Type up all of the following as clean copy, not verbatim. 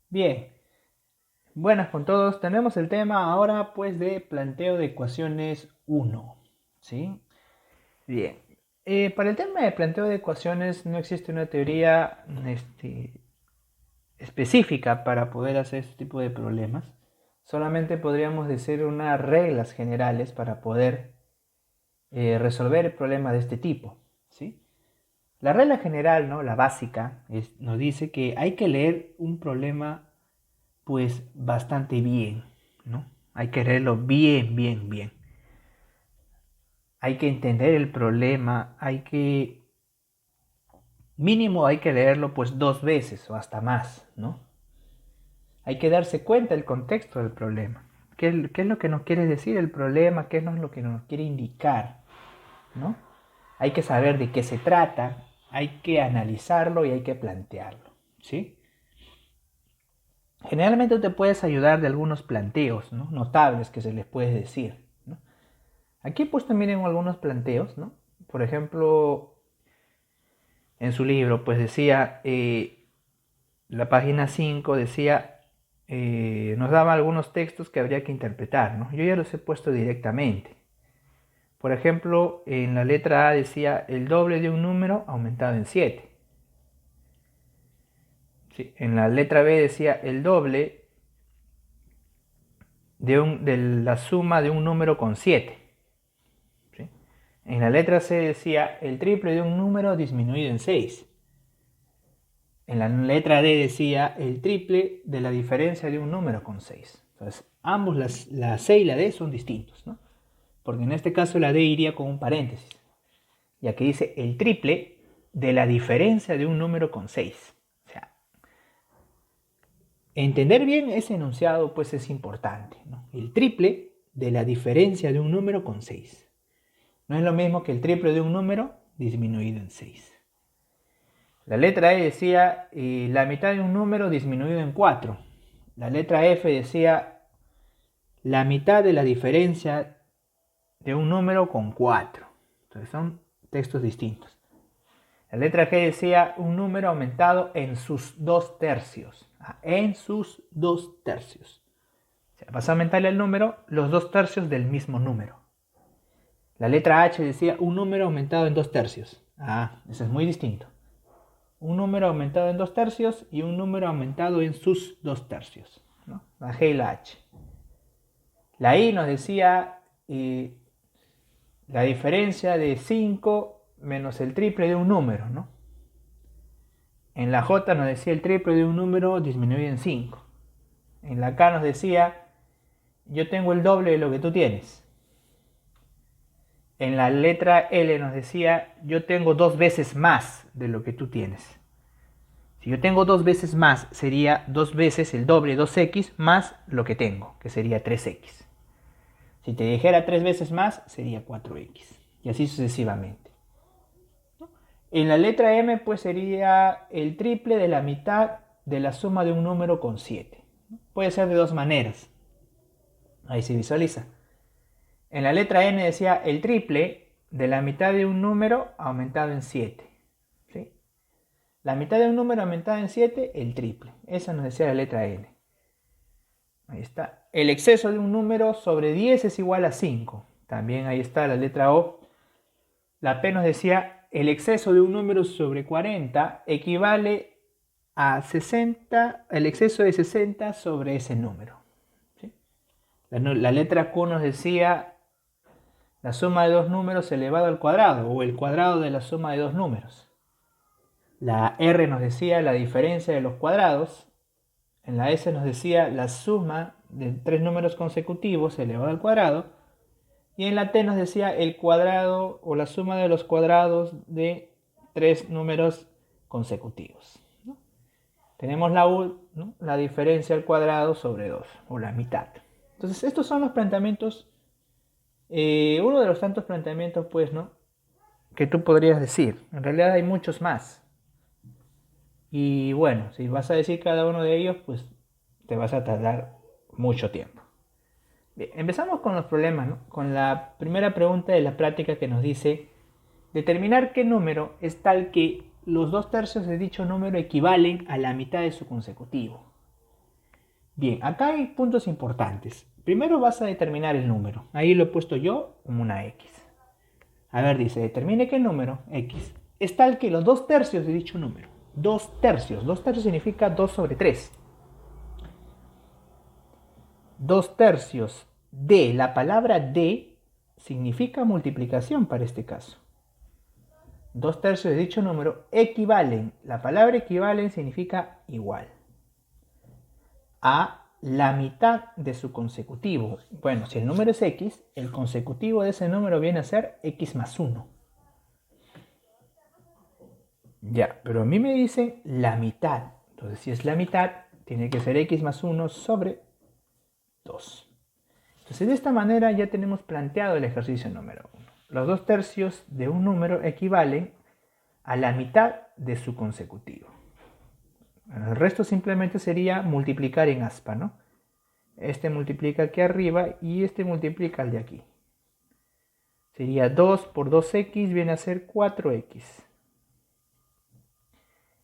Bien, buenas con todos. Tenemos el tema ahora pues de planteo de ecuaciones uno, ¿sí? Bien. Para el tema de planteo de ecuaciones no existe una teoría específica para poder hacer este tipo de problemas. Solamente podríamos decir unas reglas generales para poder resolver problemas de este tipo, ¿sí? La regla general, ¿no? La básica, nos dice que hay que leer un problema pues bastante bien, ¿no? Hay que leerlo bien. Hay que entender el problema, mínimo hay que leerlo pues dos veces o hasta más, ¿no? Hay que darse cuenta del contexto del problema. ¿Qué es lo que nos quiere decir el problema? ¿Qué es lo que nos quiere indicar? ¿No? Hay que saber de qué se trata, hay que analizarlo y hay que plantearlo, ¿sí? Generalmente te puedes ayudar de algunos planteos, ¿no? Notables que se les puede decir, ¿no? Aquí he puesto miren algunos planteos, ¿no? Por ejemplo, en su libro, pues decía, la página 5 decía, nos daba algunos textos que habría que interpretar, ¿no? Yo ya los he puesto directamente. Por ejemplo, en la letra A decía el doble de un número aumentado en 7. Sí, en la letra B decía el doble de la suma de un número con 7. ¿Sí? En la letra C decía el triple de un número disminuido en 6. En la letra D decía el triple de la diferencia de un número con 6. Entonces, ambos, la C y la D son distintos, ¿no? Porque en este caso la D iría con un paréntesis, ya que dice el triple de la diferencia de un número con 6. O sea, entender bien ese enunciado pues es importante, ¿no? El triple de la diferencia de un número con 6. No es lo mismo que el triple de un número disminuido en 6. La letra E decía la mitad de un número disminuido en 4. La letra F decía la mitad de la diferencia de un número con 4. Entonces son textos distintos. La letra G decía un número aumentado en sus 2 tercios. En sus 2 tercios. O sea, vas a aumentarle al número los 2 tercios del mismo número. La letra H decía un número aumentado en 2 tercios. Eso es muy distinto. Un número aumentado en 2 tercios y un número aumentado en sus 2 tercios, ¿no? La G y la H. La I nos decía la diferencia de 5 menos el triple de un número, ¿no? En la J nos decía el triple de un número disminuido en 5. En la K nos decía yo tengo el doble de lo que tú tienes. En la letra L nos decía yo tengo 2 veces más de lo que tú tienes. Si yo tengo 2 veces más, sería 2 veces el doble, 2x, más lo que tengo, que sería 3x. Si te dijera 3 veces más, sería 4x. Y así sucesivamente. En la letra M, pues sería el triple de la mitad de la suma de un número con 7. Puede ser de dos maneras. Ahí se visualiza. En la letra N decía el triple de la mitad de un número aumentado en 7. ¿Sí? La mitad de un número aumentado en 7, el triple. Esa nos decía la letra N. Ahí está. El exceso de un número sobre 10 es igual a 5. También ahí está la letra O. La P nos decía el exceso de un número sobre 40 equivale a 60, el exceso de 60 sobre ese número. ¿Sí? La letra Q nos decía la suma de dos números elevado al cuadrado o el cuadrado de la suma de dos números. La R nos decía la diferencia de los cuadrados. En la S nos decía la suma de tres números consecutivos elevado al cuadrado. Y en la T nos decía el cuadrado o la suma de los cuadrados de tres números consecutivos, ¿no? Tenemos la U, ¿no? La diferencia al cuadrado sobre 2 o la mitad. Entonces estos son los planteamientos, uno de los tantos planteamientos pues, ¿no? Que tú podrías decir. En realidad hay muchos más. Y bueno, si vas a decir cada uno de ellos, pues te vas a tardar mucho tiempo. Bien, empezamos con los problemas, ¿no? Con la primera pregunta de la práctica que nos dice determinar qué número es tal que los 2 tercios de dicho número equivalen a la mitad de su consecutivo. Bien, acá hay puntos importantes. Primero vas a determinar el número. Ahí lo he puesto yo como una X. A ver, dice, determine qué número, X, es tal que los 2/3 de dicho número. 2/3. 2/3 significa 2 sobre 3. 2/3 de la palabra de significa multiplicación para este caso. 2/3 de dicho número equivalen, la palabra equivalen significa igual, a la mitad de su consecutivo. Bueno, si el número es X, el consecutivo de ese número viene a ser X más 1. Ya, pero a mí me dicen la mitad. Entonces, si es la mitad, tiene que ser X más 1 sobre 2. Entonces, de esta manera ya tenemos planteado el ejercicio número 1. Los 2/3 de un número equivalen a la mitad de su consecutivo. Bueno, el resto simplemente sería multiplicar en aspa, ¿no? Este multiplica aquí arriba y este multiplica al de aquí. Sería 2 por 2x viene a ser 4x.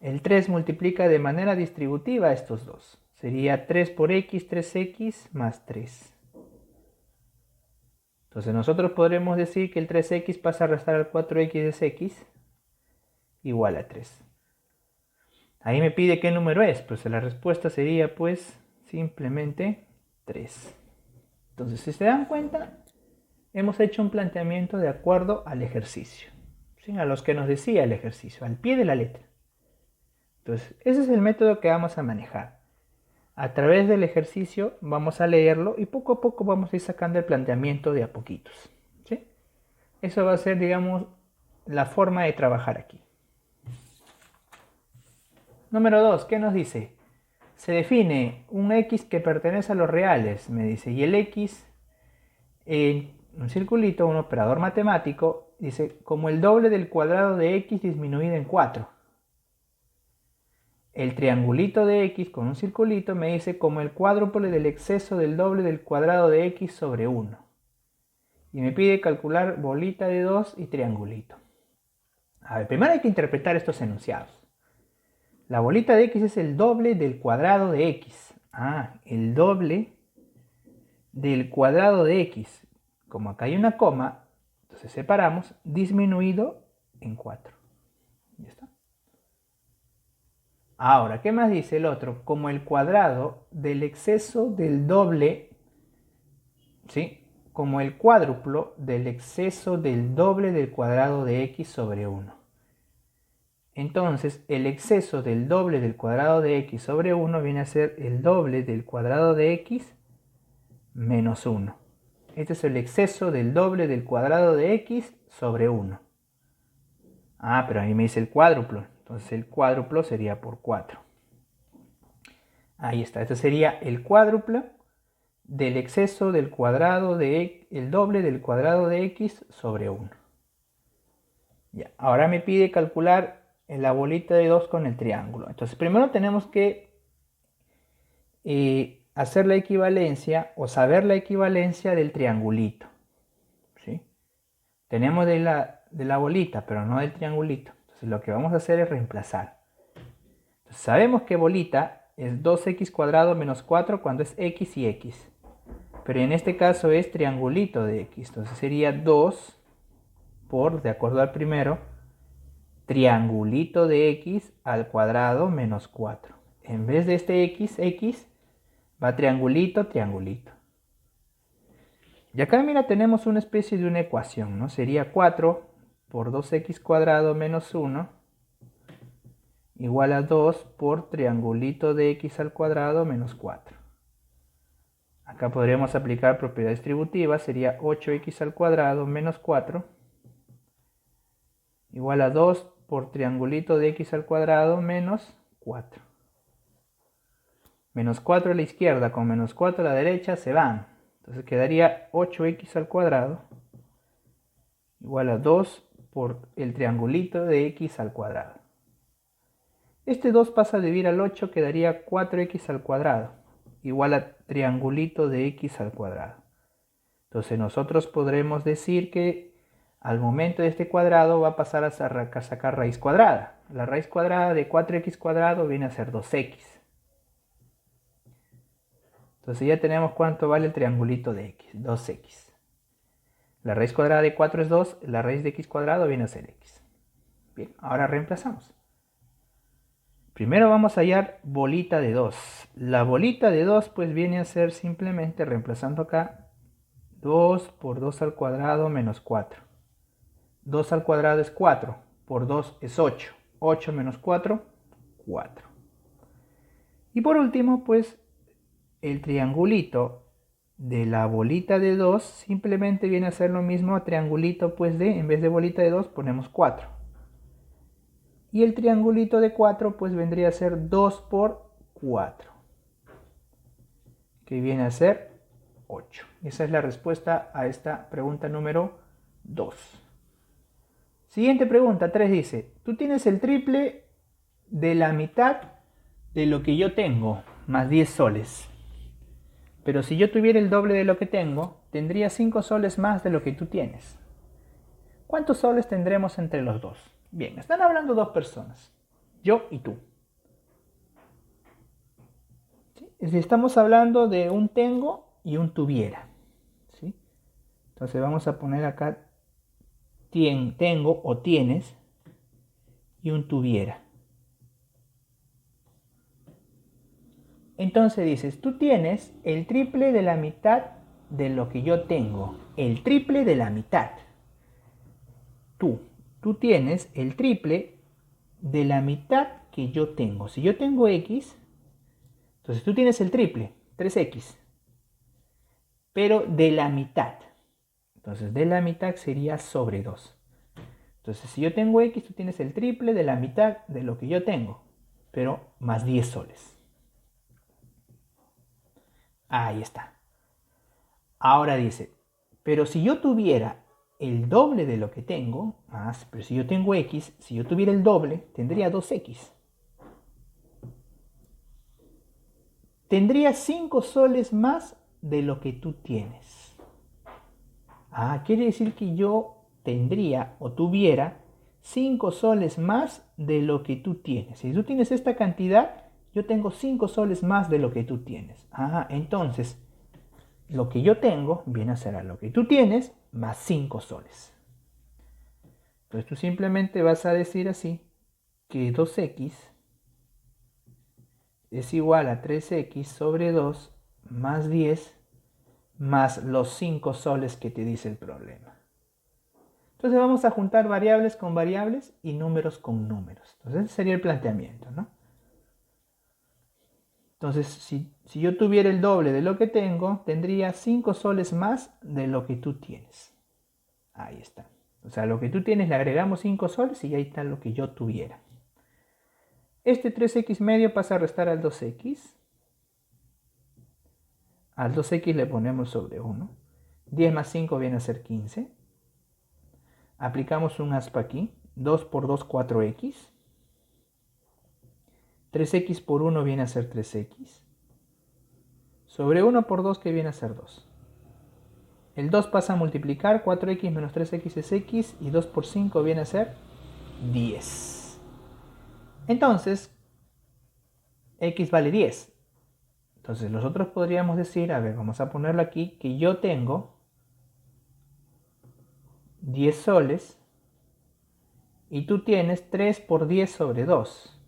El 3 multiplica de manera distributiva estos dos. Sería 3 por x, 3x más 3. Entonces nosotros podremos decir que el 3x pasa a restar al 4x es x igual a 3. Ahí me pide qué número es. Pues la respuesta sería pues simplemente 3. Entonces, si se dan cuenta, hemos hecho un planteamiento de acuerdo al ejercicio. ¿Sí? A los que nos decía el ejercicio, al pie de la letra. Entonces, ese es el método que vamos a manejar. A través del ejercicio vamos a leerlo y poco a poco vamos a ir sacando el planteamiento de a poquitos. ¿Sí? Eso va a ser, digamos, la forma de trabajar aquí. Número 2, ¿qué nos dice? Se define un x que pertenece a los reales, me dice, y el x en un circulito, un operador matemático, dice, como el doble del cuadrado de x disminuido en 4. El triangulito de x con un circulito me dice como el cuádruple del exceso del doble del cuadrado de x sobre 1. Y me pide calcular bolita de 2 y triangulito. A ver, primero hay que interpretar estos enunciados. La bolita de x es el doble del cuadrado de x. El doble del cuadrado de x. Como acá hay una coma, entonces separamos disminuido en 4. Ya está. Ahora, ¿qué más dice el otro? Como el cuadrado del exceso del doble, ¿sí? Como el cuádruplo del exceso del doble del cuadrado de x sobre 1. Entonces, el exceso del doble del cuadrado de x sobre 1 viene a ser el doble del cuadrado de x menos 1. Este es el exceso del doble del cuadrado de x sobre 1. Pero ahí me dice el cuádruplo. Entonces el cuádruplo sería por 4. Ahí está. Este sería el cuádruplo del exceso del cuadrado de el doble del cuadrado de x sobre 1. Ya. Ahora me pide calcular la bolita de 2 con el triángulo. Entonces primero tenemos que hacer la equivalencia o saber la equivalencia del triangulito. ¿Sí? Tenemos de la bolita, pero no del triangulito. Entonces lo que vamos a hacer es reemplazar. Entonces, sabemos que bolita es 2x cuadrado menos 4 cuando es x y x. Pero en este caso es triangulito de x. Entonces sería 2 por, de acuerdo al primero, triangulito de x al cuadrado menos 4. En vez de este x, x, va triangulito, triangulito. Y acá, mira, tenemos una especie de una ecuación, ¿no? Sería 4 por 2x cuadrado menos 1 igual a 2 por triangulito de x al cuadrado menos 4. Acá podríamos aplicar propiedad distributiva, sería 8x al cuadrado menos 4 igual a 2 por triangulito de x al cuadrado menos 4. Menos 4 a la izquierda con menos 4 a la derecha se van. Entonces quedaría 8x al cuadrado igual a 2 por el triangulito de x al cuadrado. Este 2 pasa a dividir al 8, quedaría 4x al cuadrado igual a triangulito de x al cuadrado. Entonces nosotros podremos decir que al momento de este cuadrado va a pasar a sacar raíz cuadrada. La raíz cuadrada de 4x cuadrado viene a ser 2x. Entonces ya tenemos cuánto vale el triangulito de x, 2x. La raíz cuadrada de 4 es 2, la raíz de x cuadrado viene a ser x. Bien, ahora reemplazamos. Primero vamos a hallar bolita de 2. La bolita de 2 pues viene a ser simplemente, reemplazando acá, 2 por 2 al cuadrado menos 4. 2 al cuadrado es 4, por 2 es 8. 8 menos 4, 4. Y por último, pues, el triangulito de la bolita de 2 simplemente viene a ser lo mismo a triangulito, pues, en vez de bolita de 2 ponemos 4. Y el triangulito de 4 pues vendría a ser 2 por 4, que viene a ser 8. Esa es la respuesta a esta pregunta número 2. Siguiente pregunta, 3 dice, tú tienes el triple de la mitad de lo que yo tengo, más 10 soles. Pero si yo tuviera el doble de lo que tengo, tendría 5 soles más de lo que tú tienes. ¿Cuántos soles tendremos entre los dos? Bien, están hablando dos personas, yo y tú. ¿Sí? Si estamos hablando de un tengo y un tuviera. ¿Sí? Entonces vamos a poner acá tengo o tienes y un tuviera. Entonces dices, tú tienes el triple de la mitad de lo que yo tengo. El triple de la mitad. Tú tienes el triple de la mitad que yo tengo. Si yo tengo x, entonces tú tienes el triple, 3x. Pero de la mitad. Entonces de la mitad sería sobre 2. Entonces si yo tengo x, tú tienes el triple de la mitad de lo que yo tengo. Pero más 10 soles. Ahí está. Ahora dice, pero si yo tuviera el doble de lo que tengo, pero si yo tengo x, si yo tuviera el doble, tendría 2x. Tendría 5 soles más de lo que tú tienes. Quiere decir que yo tendría o tuviera 5 soles más de lo que tú tienes. Si tú tienes esta cantidad, yo tengo 5 soles más de lo que tú tienes. Entonces, lo que yo tengo viene a ser a lo que tú tienes más 5 soles. Entonces tú simplemente vas a decir así, que 2x es igual a 3x sobre 2 más 10 más los 5 soles que te dice el problema. Entonces vamos a juntar variables con variables y números con números. Entonces ese sería el planteamiento, ¿no? Entonces si yo tuviera el doble de lo que tengo, tendría 5 soles más de lo que tú tienes. Ahí está. O sea, lo que tú tienes le agregamos 5 soles y ahí está lo que yo tuviera. Este 3x medio pasa a restar al 2x. Al 2x le ponemos sobre 1. 10 más 5 viene a ser 15. Aplicamos un aspa aquí. 2 por 2, 4x. 3x por 1 viene a ser 3x. Sobre 1 por 2, que viene a ser 2. El 2 pasa a multiplicar. 4x menos 3x es x. Y 2 por 5 viene a ser 10. Entonces, x vale 10. Entonces nosotros podríamos decir, vamos a ponerlo aquí, que yo tengo 10 soles y tú tienes 3 por 10 sobre 2.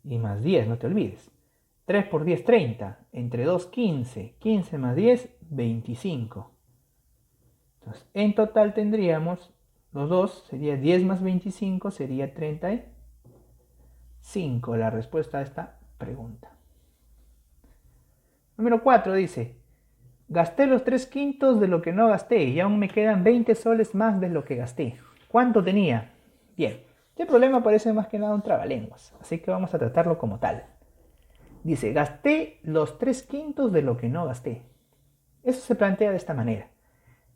Y más 10, no te olvides. 3 por 10, 30. Entre 2, 15. 15 más 10, 25. Entonces, en total tendríamos, los dos, sería 10 más 25, sería 35. La respuesta a esta pregunta. Número 4 dice, gasté los 3/5 de lo que no gasté y aún me quedan 20 soles más de lo que gasté. ¿Cuánto tenía? Bien, este problema parece más que nada un trabalenguas, así que vamos a tratarlo como tal. Dice, gasté los 3/5 de lo que no gasté. Eso se plantea de esta manera.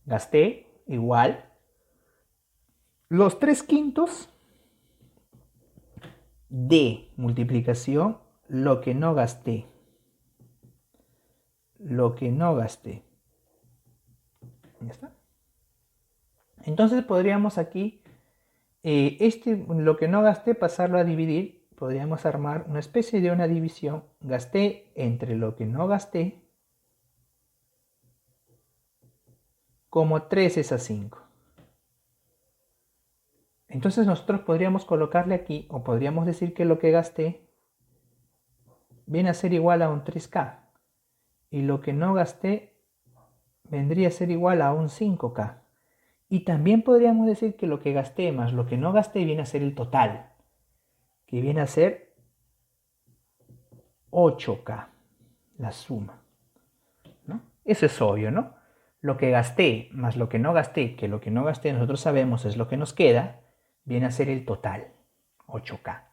Gasté igual los 3/5 de multiplicación lo que no gasté. Lo que no gasté. ¿Ya está? Entonces podríamos aquí, lo que no gasté, pasarlo a dividir podríamos armar una especie de una división. Gasté entre lo que no gasté, como 3 es a 5. Entonces nosotros podríamos colocarle aquí, o podríamos decir que lo que gasté viene a ser igual a un 3K. Y lo que no gasté vendría a ser igual a un 5K. Y también podríamos decir que lo que gasté más lo que no gasté viene a ser el total, que viene a ser 8K, la suma, ¿no? Eso es obvio, ¿no? Lo que gasté más lo que no gasté, que lo que no gasté nosotros sabemos es lo que nos queda, viene a ser el total, 8K.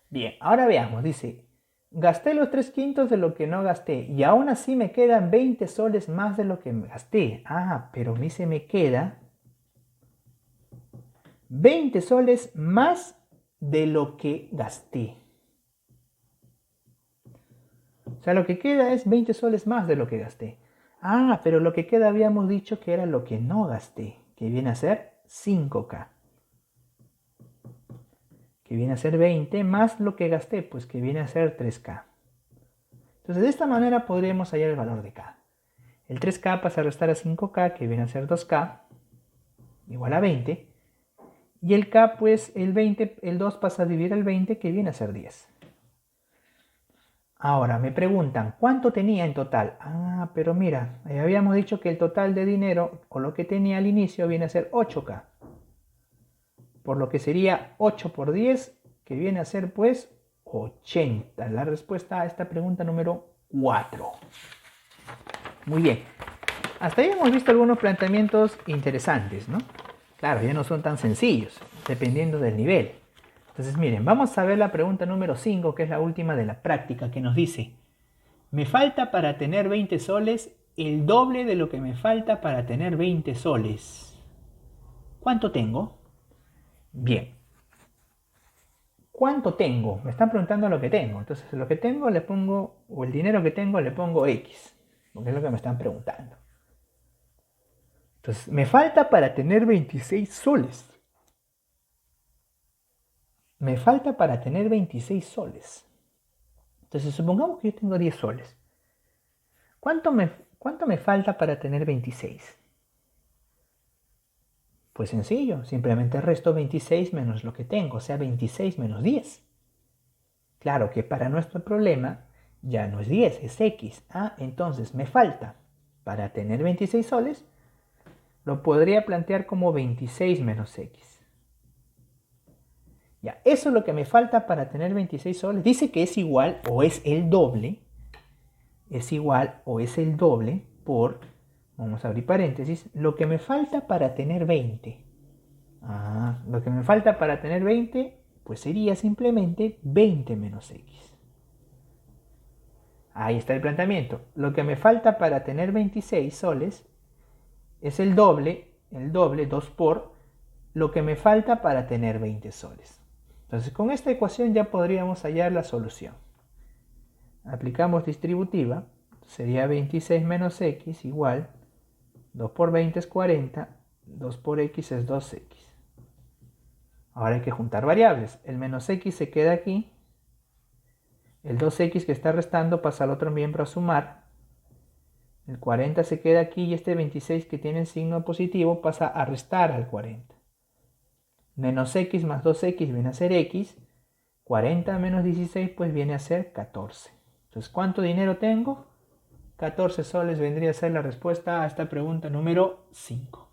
Bien, ahora veamos, dice, gasté los 3/5 de lo que no gasté y aún así me quedan 20 soles más de lo que gasté. Ah, pero a mí se me queda 20 soles más de lo que gasté. O sea, lo que queda es 20 soles más de lo que gasté. Ah, pero lo que queda habíamos dicho que era lo que no gasté, que viene a ser 5K. Que viene a ser 20 más lo que gasté, pues que viene a ser 3K. Entonces de esta manera podríamos hallar el valor de K. El 3K pasa a restar a 5K, que viene a ser 2K, igual a 20. Y el K, pues el 2 pasa a dividir el 20, que viene a ser 10. Ahora me preguntan, ¿cuánto tenía en total? Ah, pero mira, habíamos dicho que el total de dinero, o lo que tenía al inicio, viene a ser 8K. Por lo que sería 8 por 10, que viene a ser pues 80. La respuesta a esta pregunta número 4. Muy bien. Hasta ahí hemos visto algunos planteamientos interesantes, ¿no? Claro, ya no son tan sencillos, dependiendo del nivel. Entonces, miren, vamos a ver la pregunta número 5, que es la última de la práctica, que nos dice: me falta para tener 20 soles el doble de lo que me falta para tener 20 soles. ¿Cuánto tengo? Bien. ¿Cuánto tengo? Me están preguntando lo que tengo. Entonces, lo que tengo le pongo, o el dinero que tengo le pongo X, porque es lo que me están preguntando. Entonces, me falta para tener 26 soles. Me falta para tener 26 soles. Entonces, supongamos que yo tengo 10 soles. ¿Cuánto me falta para tener 26? Pues sencillo, simplemente resto 26 menos lo que tengo, o sea, 26 menos 10. Claro que para nuestro problema ya no es 10, es X. Ah, entonces me falta para tener 26 soles, lo podría plantear como 26 menos X. Ya, eso es lo que me falta para tener 26 soles. Dice que es igual o es el doble. Es igual o es el doble por, vamos a abrir paréntesis, lo que me falta para tener 20. Ah, lo que me falta para tener 20, pues sería simplemente 20 menos X. Ahí está el planteamiento. Lo que me falta para tener 26 soles es el doble, 2 por lo que me falta para tener 20 soles. Entonces, con esta ecuación ya podríamos hallar la solución. Aplicamos distributiva, sería 26 menos X igual 2 por 20 es 40, 2 por X es 2X. Ahora hay que juntar variables. El menos X se queda aquí. El 2X que está restando pasa al otro miembro a sumar. El 40 se queda aquí y este 26 que tiene el signo positivo pasa a restar al 40. Menos X más 2X viene a ser X. 40 menos 16 pues viene a ser 14. Entonces, ¿cuánto dinero tengo? 14 soles vendría a ser la respuesta a esta pregunta número 5.